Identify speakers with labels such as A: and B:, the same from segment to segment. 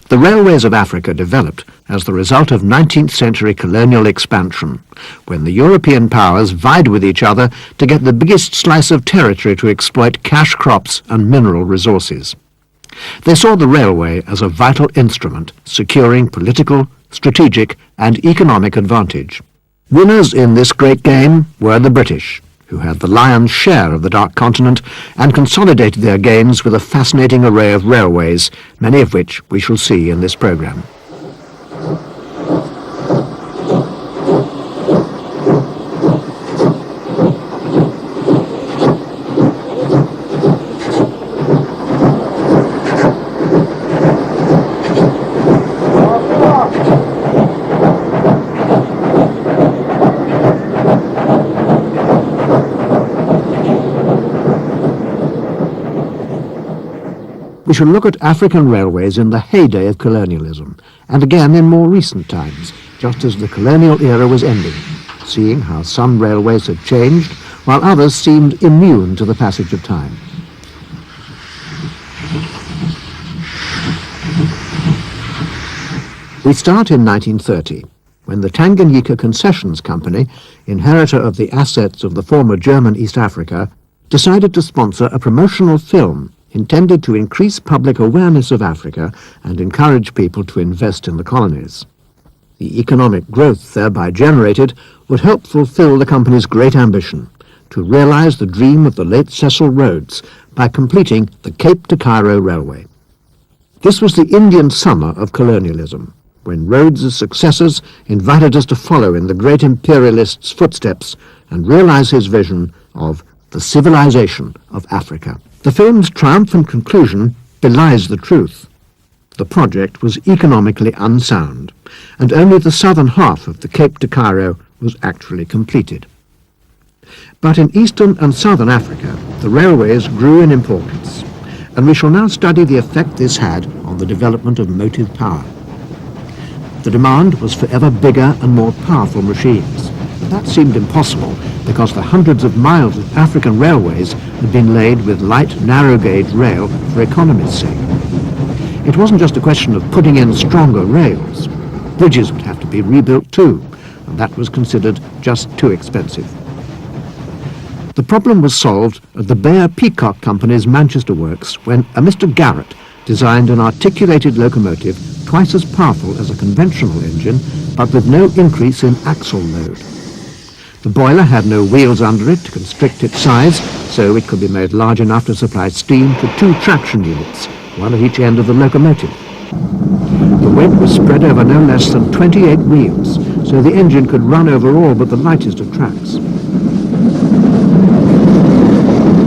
A: The railways of Africa developed as the result of 19th century colonial expansion, when the European powers vied with each other to get the biggest slice of territory to exploit cash crops and mineral resources. They saw the railway as a vital instrument securing political, strategic and economic advantage. Winners in this great game were the British, who had the lion's share of the Dark Continent and consolidated their gains with a fascinating array of railways, many of which we shall see in this programme. We shall look at African railways in the heyday of colonialism, and again in more recent times, just as the colonial era was ending, seeing how some railways had changed, while others seemed immune to the passage of time. We start in 1930, when the Tanganyika Concessions Company, inheritor of the assets of the former German East Africa, decided to sponsor a promotional film intended to increase public awareness of Africa and encourage people to invest in the colonies. The economic growth thereby generated would help fulfill the company's great ambition to realize the dream of the late Cecil Rhodes by completing the Cape to Cairo railway. This was the Indian summer of colonialism, when Rhodes's successors invited us to follow in the great imperialist's footsteps and realize his vision of the civilization of Africa. The film's triumphant conclusion belies the truth. The project was economically unsound, and only the southern half of the Cape to Cairo was actually completed. But in eastern and southern Africa, the railways grew in importance, and we shall now study the effect this had on the development of motive power. The demand was for ever bigger and more powerful machines. That seemed impossible because the hundreds of miles of African railways had been laid with light, narrow-gauge rail for economy's sake. It wasn't just a question of putting in stronger rails. Bridges would have to be rebuilt too, and that was considered just too expensive. The problem was solved at the Beyer-Peacock Company's Manchester works when a Mr. Garratt designed an articulated locomotive twice as powerful as a conventional engine, but with no increase in axle load. The boiler had no wheels under it to constrict its size, so it could be made large enough to supply steam to 2 traction units, one at each end of the locomotive. The weight was spread over no less than 28 wheels, so the engine could run over all but the lightest of tracks.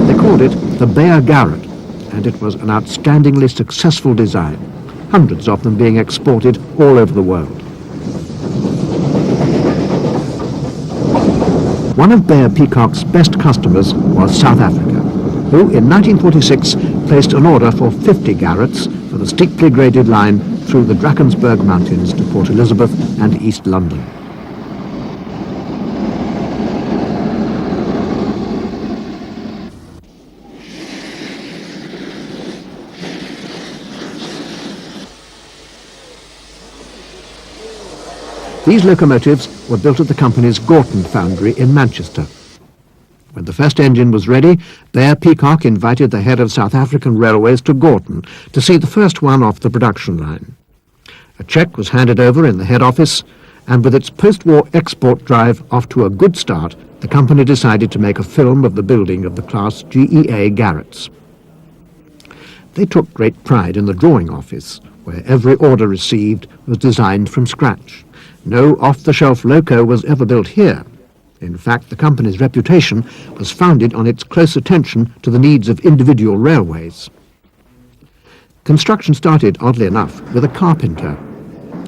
A: They called it the Beyer-Garratt, and it was an outstandingly successful design, hundreds of them being exported all over the world. One of Beyer-Peacock's best customers was South Africa, who in 1946 placed an order for 50 Garratts for the steeply graded line through the Drakensberg Mountains to Port Elizabeth and East London. These locomotives were built at the company's Gorton foundry in Manchester. When the first engine was ready, Beyer-Peacock invited the head of South African Railways to Gorton to see the first one off the production line. A cheque was handed over in the head office, and with its post-war export drive off to a good start, the company decided to make a film of the building of the class GEA Garratts. They took great pride in the drawing office, where every order received was designed from scratch. No off-the-shelf loco was ever built here. In fact, the company's reputation was founded on its close attention to the needs of individual railways. Construction started, oddly enough, with a carpenter.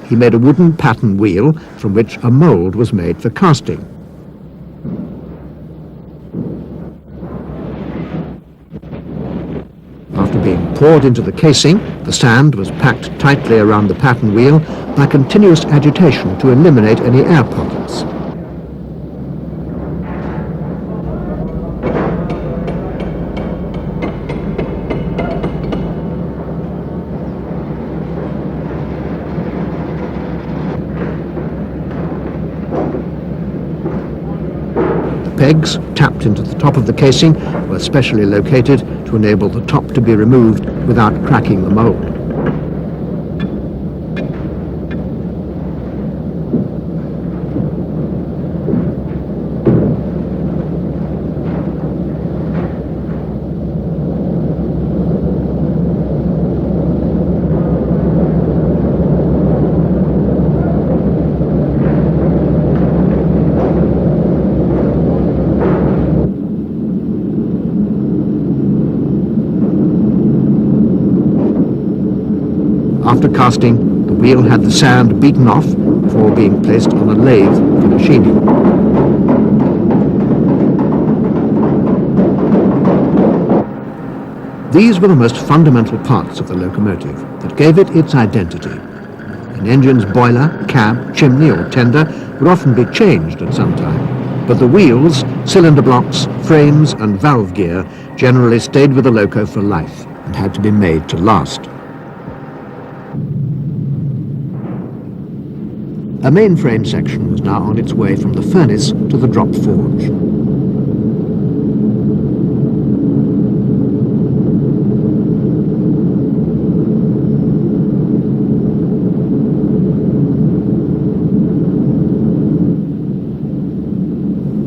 A: He made a wooden pattern wheel from which a mould was made for casting. After being poured into the casing, the sand was packed tightly around the pattern wheel by continuous agitation to eliminate any air pockets. Pegs, tapped into the top of the casing, were specially located to enable the top to be removed without cracking the mould. After casting, the wheel had the sand beaten off before being placed on a lathe for machining. These were the most fundamental parts of the locomotive that gave it its identity. An engine's boiler, cab, chimney or tender would often be changed at some time, but the wheels, cylinder blocks, frames and valve gear generally stayed with the loco for life and had to be made to last. A mainframe section was now on its way from the furnace to the drop forge.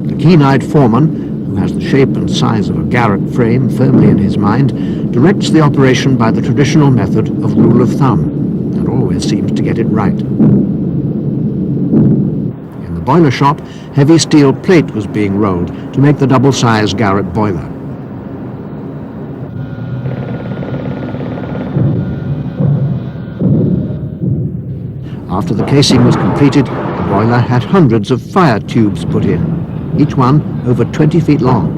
A: The keen-eyed foreman, who has the shape and size of a Garratt frame firmly in his mind, directs the operation by the traditional method of rule of thumb, and always seems to get it right. Boiler shop, heavy steel plate was being rolled to make the double-size Garratt boiler. After the casing was completed, the boiler had hundreds of fire tubes put in, each one over 20 feet long.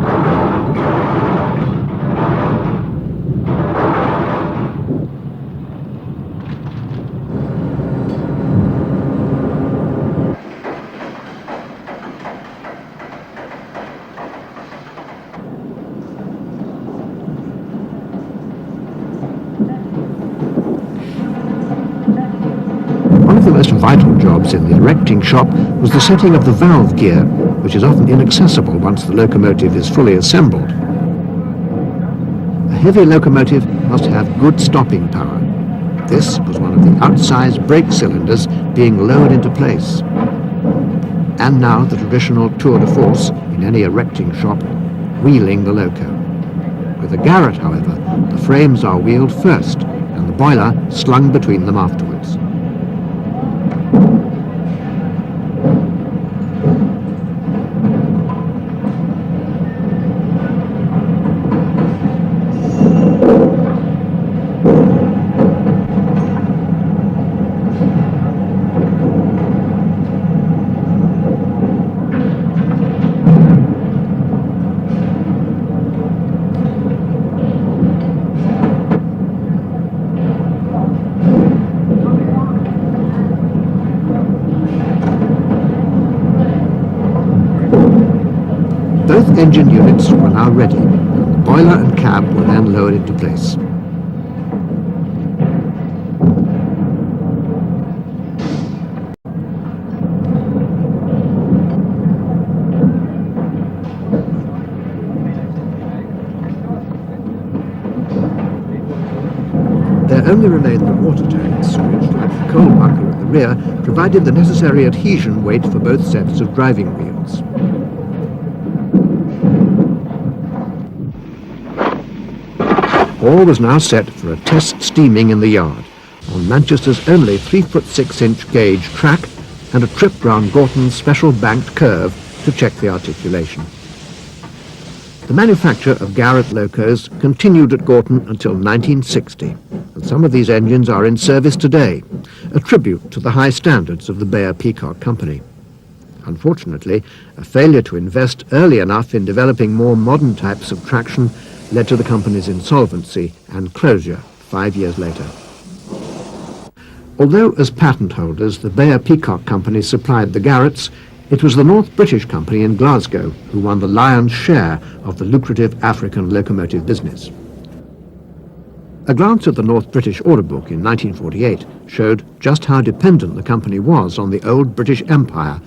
A: One of the most vital jobs in the erecting shop was the setting of the valve gear, which is often inaccessible once the locomotive is fully assembled. A heavy locomotive must have good stopping power. This was one of the outsized brake cylinders being lowered into place. And now the traditional tour de force in any erecting shop, wheeling the loco. With a Garratt, however, the frames are wheeled first and the boiler slung between them afterwards. Both engine units were now ready, and the boiler and cab were then lowered into place. There only remained the water tanks, which, like the coal bunker at the rear, provided the necessary adhesion weight for both sets of driving wheels. All was now set for a test steaming in the yard, on Manchester's only 3'6" gauge track and a trip round Gorton's special banked curve to check the articulation. The manufacture of Garratt locos continued at Gorton until 1960, and some of these engines are in service today, a tribute to the high standards of the Beyer-Peacock Company. Unfortunately, a failure to invest early enough in developing more modern types of traction led to the company's insolvency and closure 5 years later. Although as patent holders the Beyer-Peacock Company supplied the Garratts, it was the North British Company in Glasgow who won the lion's share of the lucrative African locomotive business. A glance at the North British order book in 1948 showed just how dependent the company was on the old British Empire.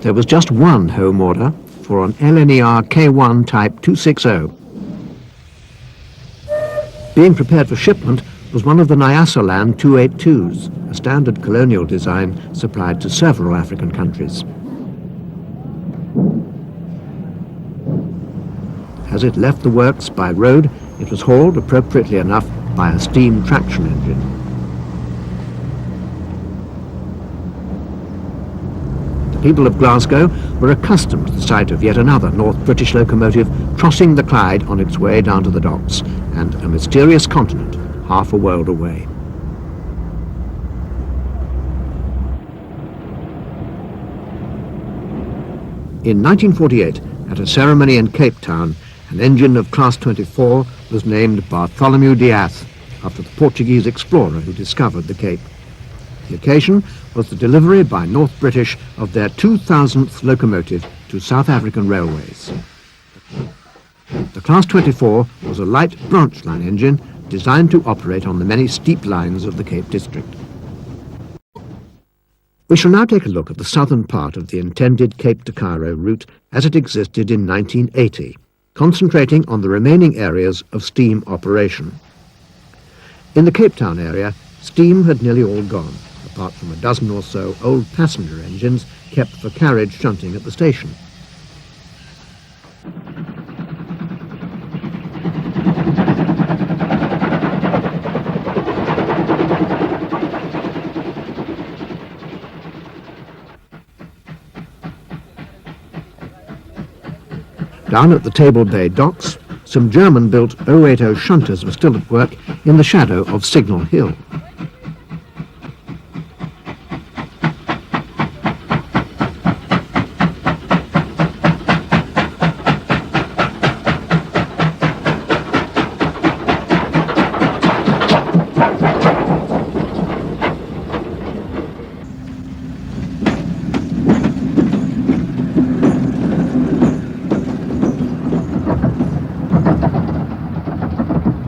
A: There was just one home order for an LNER K1 Type 260. Being prepared for shipment was one of the Nyasaland 282s, a standard colonial design supplied to several African countries. As it left the works by road, it was hauled, appropriately enough, by a steam traction engine. The people of Glasgow were accustomed to the sight of yet another North British locomotive crossing the Clyde on its way down to the docks, and a mysterious continent half a world away. In 1948, at a ceremony in Cape Town, an engine of Class 24 was named Bartholomew Dias, after the Portuguese explorer who discovered the Cape. The occasion was the delivery by North British of their 2000th locomotive to South African Railways. The Class 24 was a light branch line engine designed to operate on the many steep lines of the Cape District. We shall now take a look at the southern part of the intended Cape to Cairo route as it existed in 1980, concentrating on the remaining areas of steam operation. In the Cape Town area, steam had nearly all gone, apart from a dozen or so old passenger engines kept for carriage shunting at the station. Down at the Table Bay docks, some German-built 080 shunters were still at work in the shadow of Signal Hill.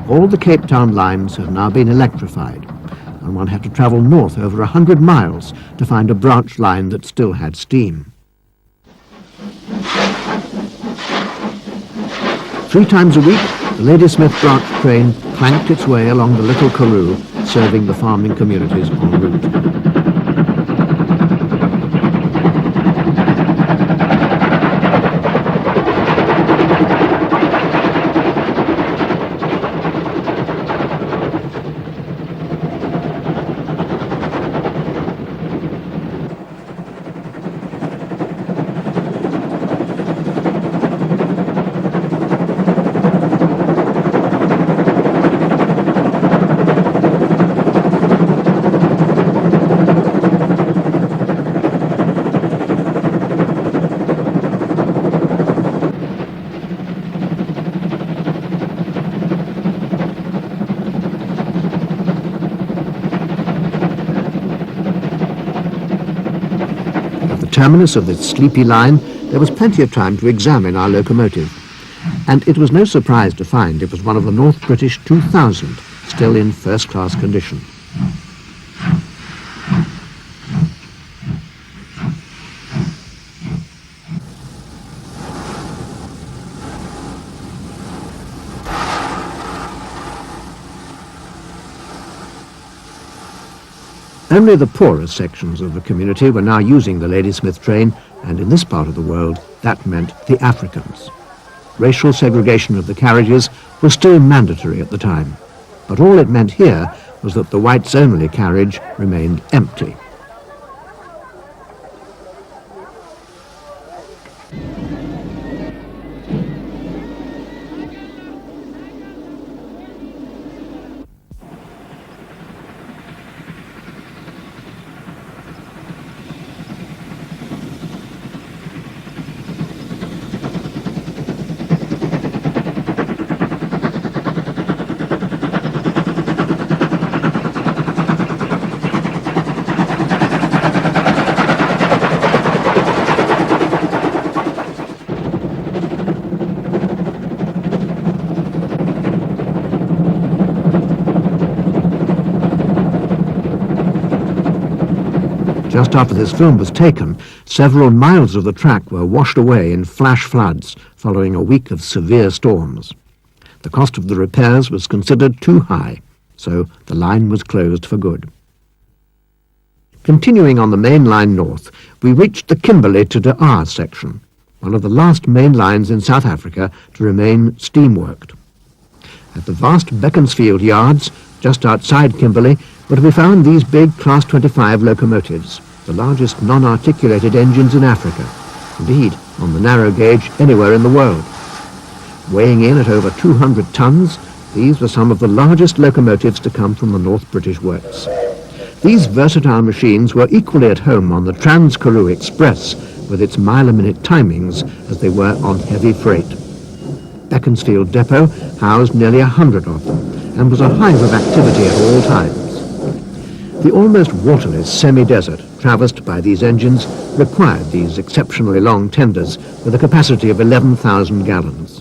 A: All the Cape Town lines have now been electrified, and one had to travel north over 100 miles to find a branch line that still had steam. 3 times a week, the Ladysmith branch train clanked its way along the Little Karoo, serving the farming communities en route. Terminus of this sleepy line, there was plenty of time to examine our locomotive, and it was no surprise to find it was one of the North British 2000, still in first-class condition. Only the poorer sections of the community were now using the Ladysmith train, and in this part of the world, that meant the Africans. Racial segregation of the carriages was still mandatory at the time, but all it meant here was that the whites-only carriage remained empty. just after this film was taken, several miles of the track were washed away in flash floods following a week of severe storms. The cost of the repairs was considered too high, so the line was closed for good. Continuing on the main line north, we reached the Kimberley to De Aar section, one of the last main lines in South Africa to remain steam-worked. At the vast Beaconsfield yards, just outside Kimberley, were to be found these big Class 25 locomotives, the largest non-articulated engines in Africa, indeed, on the narrow gauge anywhere in the world. Weighing in at over 200 tons, these were some of the largest locomotives to come from the North British works. These versatile machines were equally at home on the Trans-Karoo Express, with its mile-a-minute timings, as they were on heavy freight. Beaconsfield Depot housed nearly 100 of them, and was a hive of activity at all times. The almost waterless semi-desert traversed by these engines required these exceptionally long tenders with a capacity of 11,000 gallons.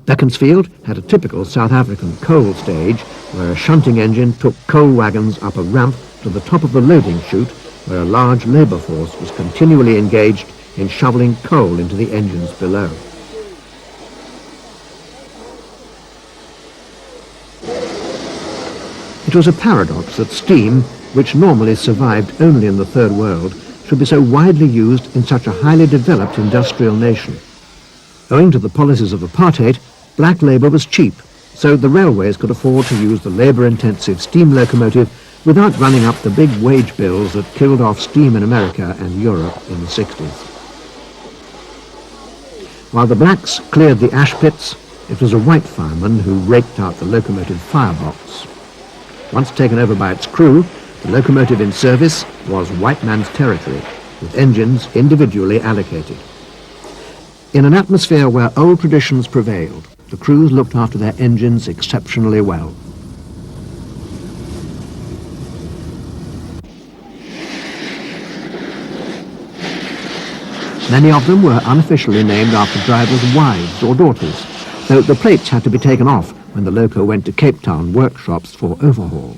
A: Beaconsfield had a typical South African coal stage where a shunting engine took coal wagons up a ramp to the top of the loading chute where a large labour force was continually engaged in shoveling coal into the engines below. It was a paradox that steam, which normally survived only in the Third World, should be so widely used in such a highly developed industrial nation. Owing to the policies of apartheid, black labour was cheap, so the railways could afford to use the labour-intensive steam locomotive without running up the big wage bills that killed off steam in America and Europe in the 60s. While the blacks cleared the ash pits, it was a white fireman who raked out the locomotive firebox. Once taken over by its crew, the locomotive in service was white man's territory, with engines individually allocated. In an atmosphere where old traditions prevailed, the crews looked after their engines exceptionally well. Many of them were unofficially named after drivers' wives or daughters, though the plates had to be taken off when the loco went to Capetown workshops for overhaul.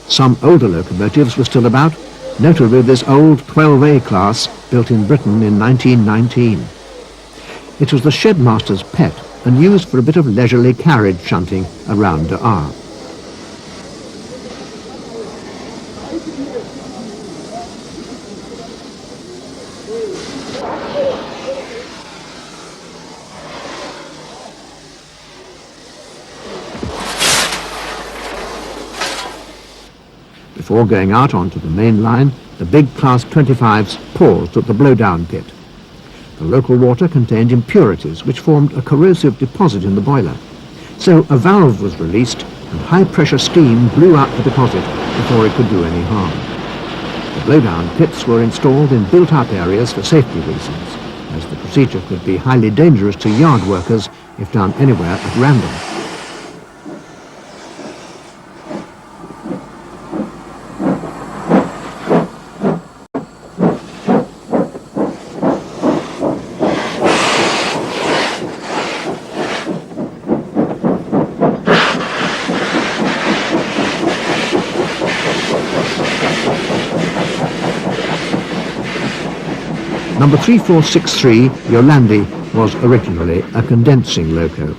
A: Some older locomotives were still about, notably this old 12A class built in Britain in 1919. It was the shedmaster's pet and used for a bit of leisurely carriage shunting around De Aar. Before going out onto the main line, the big Class 25s paused at the blowdown pit. The local water contained impurities which formed a corrosive deposit in the boiler. So a valve was released and high-pressure steam blew out the deposit before it could do any harm. The blowdown pits were installed in built-up areas for safety reasons, as the procedure could be highly dangerous to yard workers if done anywhere at random. Number 3463, Yolandi, was originally a condensing loco.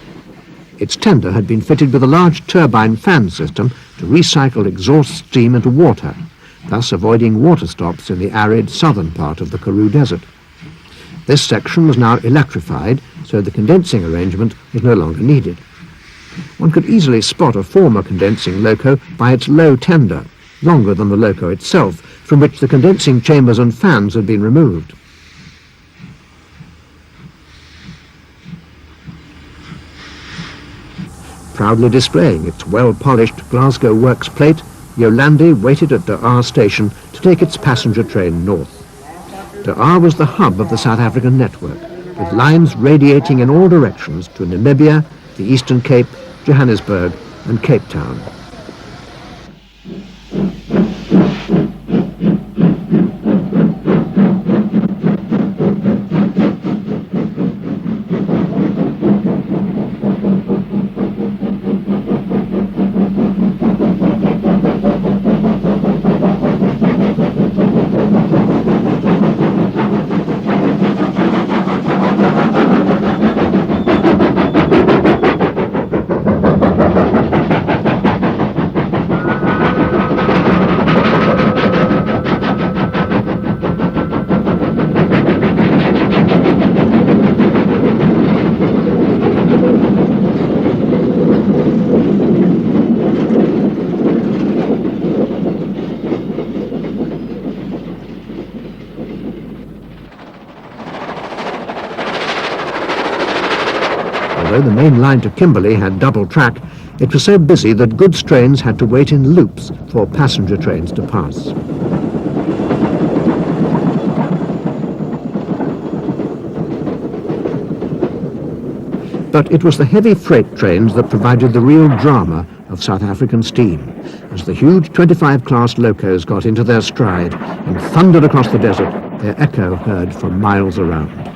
A: Its tender had been fitted with a large turbine fan system to recycle exhaust steam into water, thus avoiding water stops in the arid southern part of the Karoo Desert. This section was now electrified, so the condensing arrangement was no longer needed. One could easily spot a former condensing loco by its low tender, longer than the loco itself, from which the condensing chambers and fans had been removed. Proudly displaying its well-polished Glasgow Works plate, Yolandi waited at De Aar station to take its passenger train north. De Aar was the hub of the South African network, with lines radiating in all directions to Namibia, the Eastern Cape, Johannesburg and Cape Town. Although the main line to Kimberley had double track, it was so busy that goods trains had to wait in loops for passenger trains to pass. But it was the heavy freight trains that provided the real drama of South African steam, as the huge 25-class locos got into their stride and thundered across the desert, their echo heard for miles around.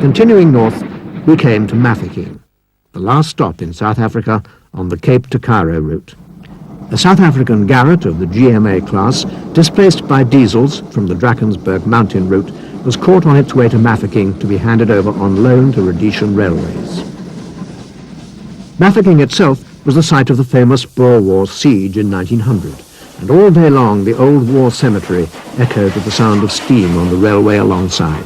A: Continuing north, we came to Mafeking, the last stop in South Africa on the Cape to Cairo route. A South African Garratt of the GMA class, displaced by diesels from the Drakensberg mountain route, was caught on its way to Mafeking to be handed over on loan to Rhodesian Railways. Mafeking itself was the site of the famous Boer War siege in 1900, and all day long the old war cemetery echoed with the sound of steam on the railway alongside.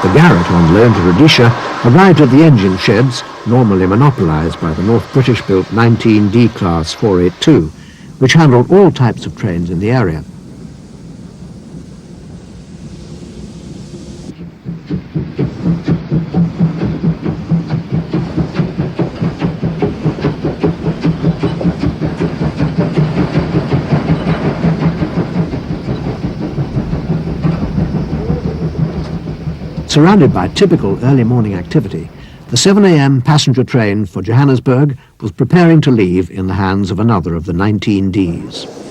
A: The Garratt, on loan to Rhodesia, arrived at the engine sheds, normally monopolised by the North British-built 19D Class 482, which handled all types of trains in the area. Surrounded by typical early morning activity, the 7 a.m. passenger train for Johannesburg was preparing to leave in the hands of another of the 19Ds.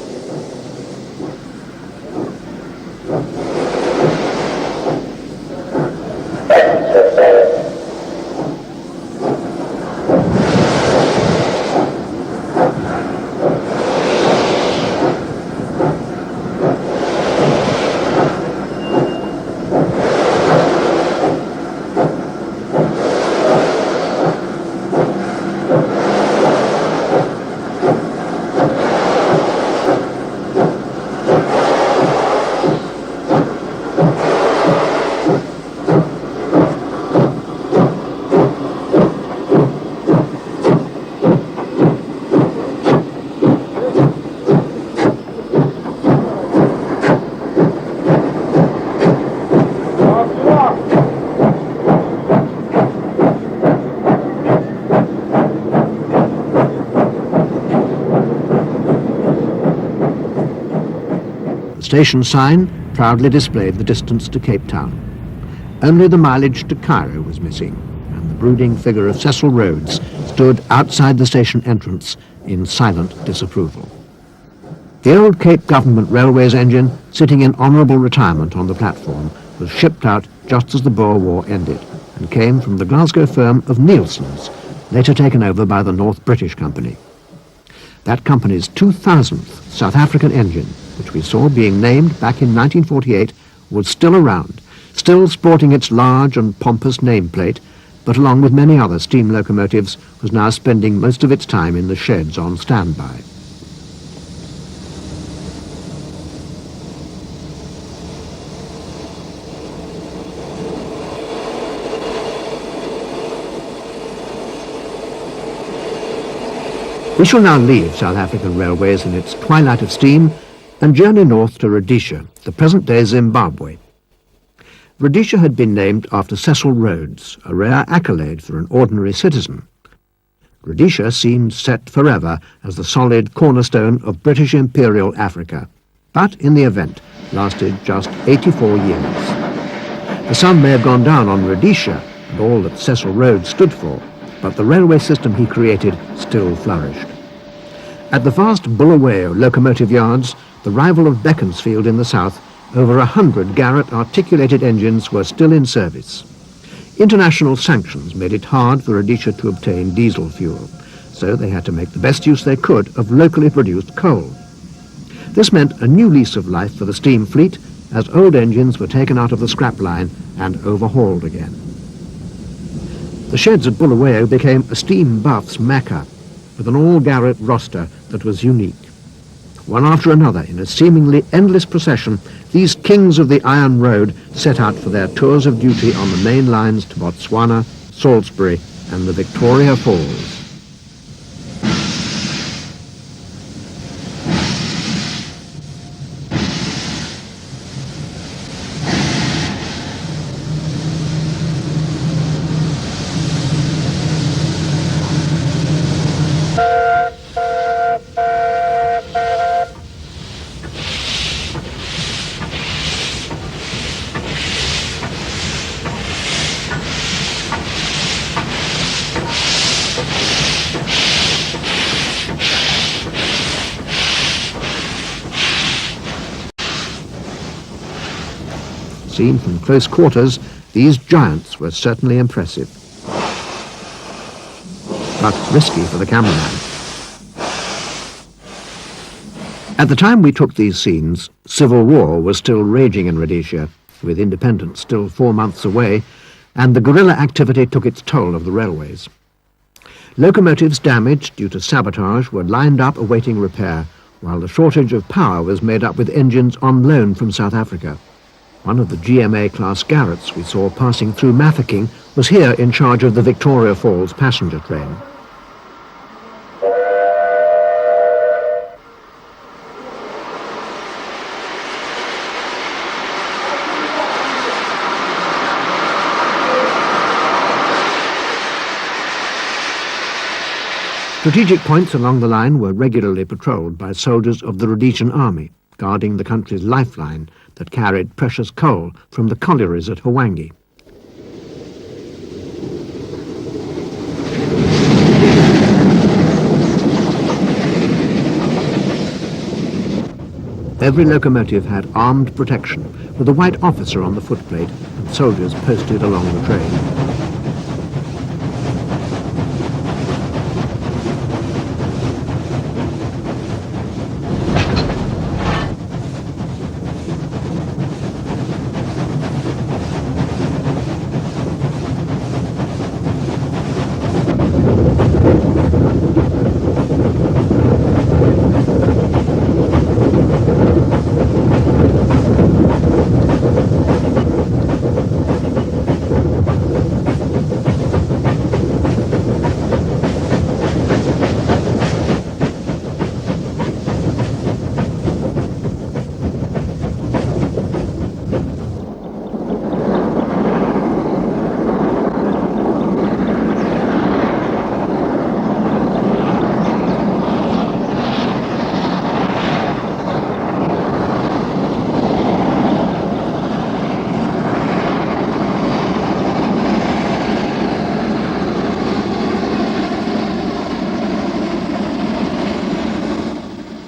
A: The station sign proudly displayed the distance to Cape Town. Only the mileage to Cairo was missing, and the brooding figure of Cecil Rhodes stood outside the station entrance in silent disapproval. The old Cape Government Railways engine, sitting in honourable retirement on the platform, was shipped out just as the Boer War ended, and came from the Glasgow firm of Nielsen's, later taken over by the North British Company. That company's 2000th South African engine, which we saw being named back in 1948, was still around, still sporting its large and pompous nameplate, but along with many other steam locomotives, was now spending most of its time in the sheds on standby. We shall now leave South African railways in its twilight of steam and journey north to Rhodesia, the present-day Zimbabwe. Rhodesia had been named after Cecil Rhodes, a rare accolade for an ordinary citizen. Rhodesia seemed set forever as the solid cornerstone of British Imperial Africa, but in the event lasted just 84 years. The sun may have gone down on Rhodesia and all that Cecil Rhodes stood for, but the railway system he created still flourished. At the vast Bulawayo locomotive yards, the rival of Beaconsfield in the south, over 100 Garratt articulated engines were still in service. International sanctions made it hard for Rhodesia to obtain diesel fuel, so they had to make the best use they could of locally produced coal. This meant a new lease of life for the steam fleet, as old engines were taken out of the scrap line and overhauled again. The sheds at Bulawayo became a steam buff's mecca, with an all-Garratt roster that was unique. One after another, in a seemingly endless procession, these kings of the Iron Road set out for their tours of duty on the main lines to Botswana, Salisbury, and the Victoria Falls. Seen from close quarters, these giants were certainly impressive, but risky for the cameraman. At the time we took these scenes, civil war was still raging in Rhodesia, with independence still 4 months away, and the guerrilla activity took its toll of the railways. Locomotives damaged due to sabotage were lined up awaiting repair, while the shortage of power was made up with engines on loan from South Africa. One of the GMA-class Garratts we saw passing through Mafeking was here in charge of the Victoria Falls passenger train. Strategic points along the line were regularly patrolled by soldiers of the Rhodesian army, guarding the country's lifeline that carried precious coal from the collieries at Hwange. Every locomotive had armed protection, with a white officer on the footplate and soldiers posted along the train.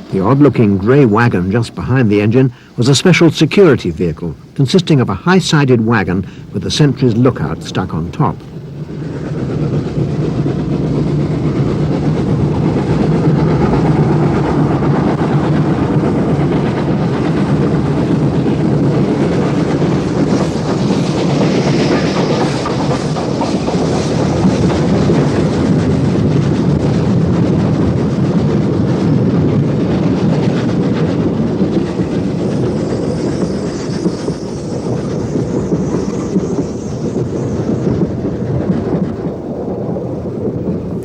A: The odd-looking grey wagon just behind the engine was a special security vehicle consisting of a high-sided wagon with the sentry's lookout stuck on top.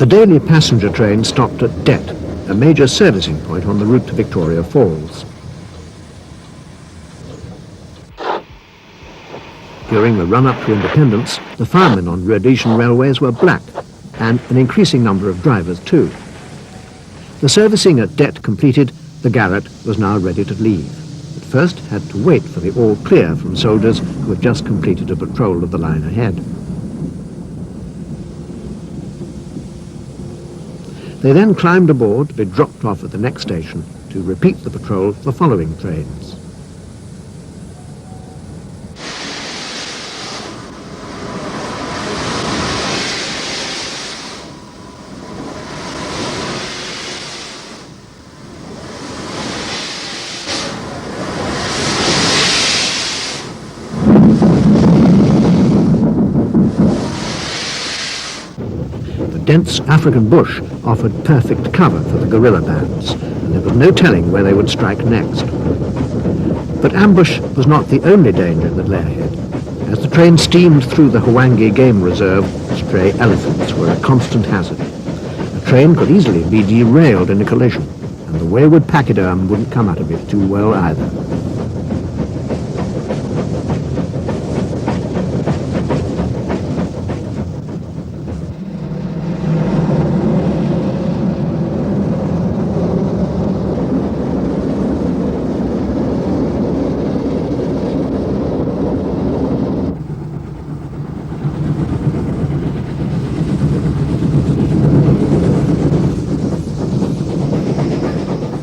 A: The daily passenger train stopped at Det, a major servicing point on the route to Victoria Falls. During the run-up to independence, the firemen on Rhodesian railways were black, and an increasing number of drivers too. The servicing at Det completed, the Garratt was now ready to leave, but first had to wait for the all clear from soldiers who had just completed a patrol of the line ahead. They then climbed aboard to be dropped off at the next station to repeat the patrol for following trains. Dense African bush offered perfect cover for the guerrilla bands, and there was no telling where they would strike next. But ambush was not the only danger that lay ahead. As the train steamed through the Hwange Game Reserve, stray elephants were a constant hazard. The train could easily be derailed in a collision, and the wayward pachyderm wouldn't come out of it too well either.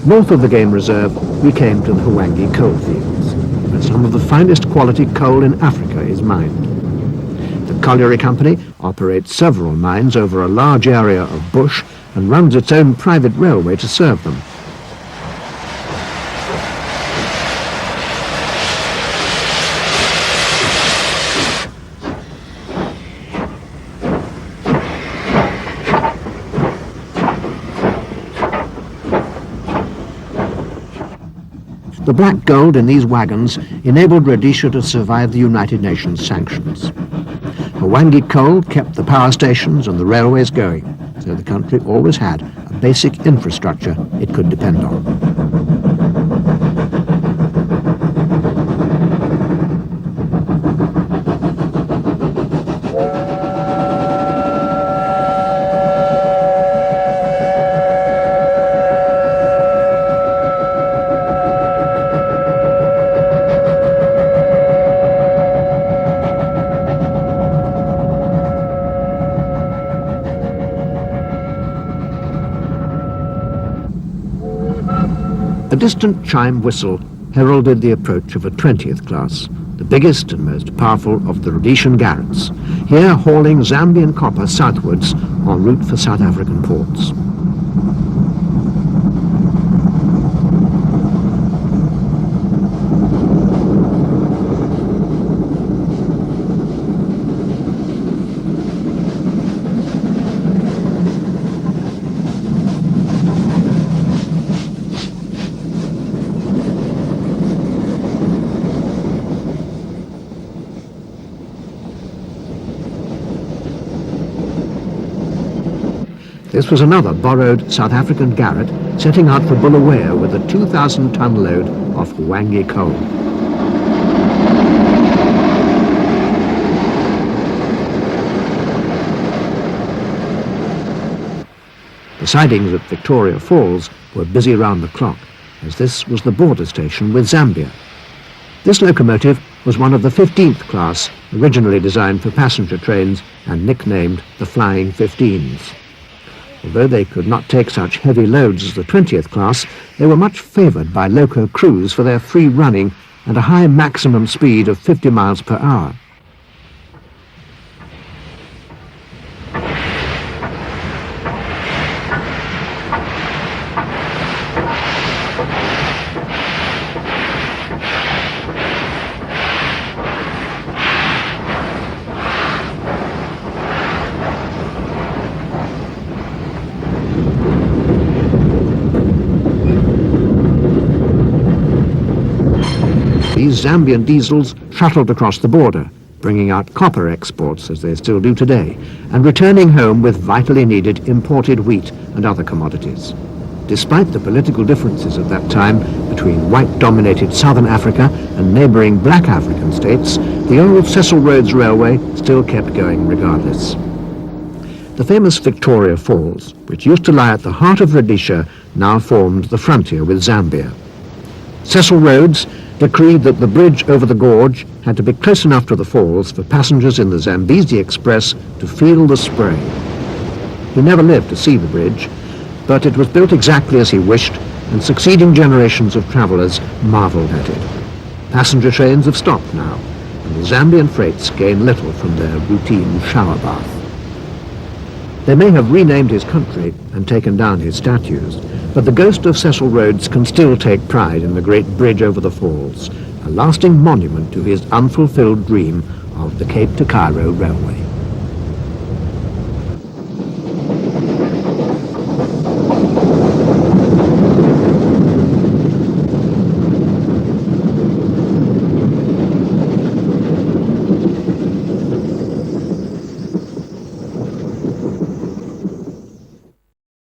A: North of the game reserve, we came to the Hwange coalfields, where some of the finest quality coal in Africa is mined. The colliery company operates several mines over a large area of bush and runs its own private railway to serve them. The black gold in these wagons enabled Rhodesia to survive the United Nations sanctions. Hwange coal kept the power stations and the railways going, so the country always had a basic infrastructure it could depend on. A distant chime whistle heralded the approach of a 20th class, the biggest and most powerful of the Rhodesian Garratts, here hauling Zambian copper southwards en route for South African ports. This was another borrowed South African Garratt setting out for Bulawayo with a 2,000-ton load of Hwange coal. The sidings at Victoria Falls were busy round the clock, as this was the border station with Zambia. This locomotive was one of the 15th class, originally designed for passenger trains and nicknamed the Flying 15s. Although they could not take such heavy loads as the 20th class, they were much favoured by loco crews for their free running and a high maximum speed of 50 miles per hour. These Zambian diesels shuttled across the border, bringing out copper exports as they still do today, and returning home with vitally needed imported wheat and other commodities. Despite the political differences at that time between white-dominated southern Africa and neighbouring black African states, the old Cecil Rhodes Railway still kept going regardless. The famous Victoria Falls, which used to lie at the heart of Rhodesia, now formed the frontier with Zambia. Cecil Rhodes decreed that the bridge over the gorge had to be close enough to the falls for passengers in the Zambezi Express to feel the spray. He never lived to see the bridge, but it was built exactly as he wished, and succeeding generations of travellers marvelled at it. Passenger trains have stopped now, and the Zambian freights gain little from their routine shower bath. They may have renamed his country and taken down his statues, but the ghost of Cecil Rhodes can still take pride in the great bridge over the falls, a lasting monument to his unfulfilled dream of the Cape to Cairo Railway.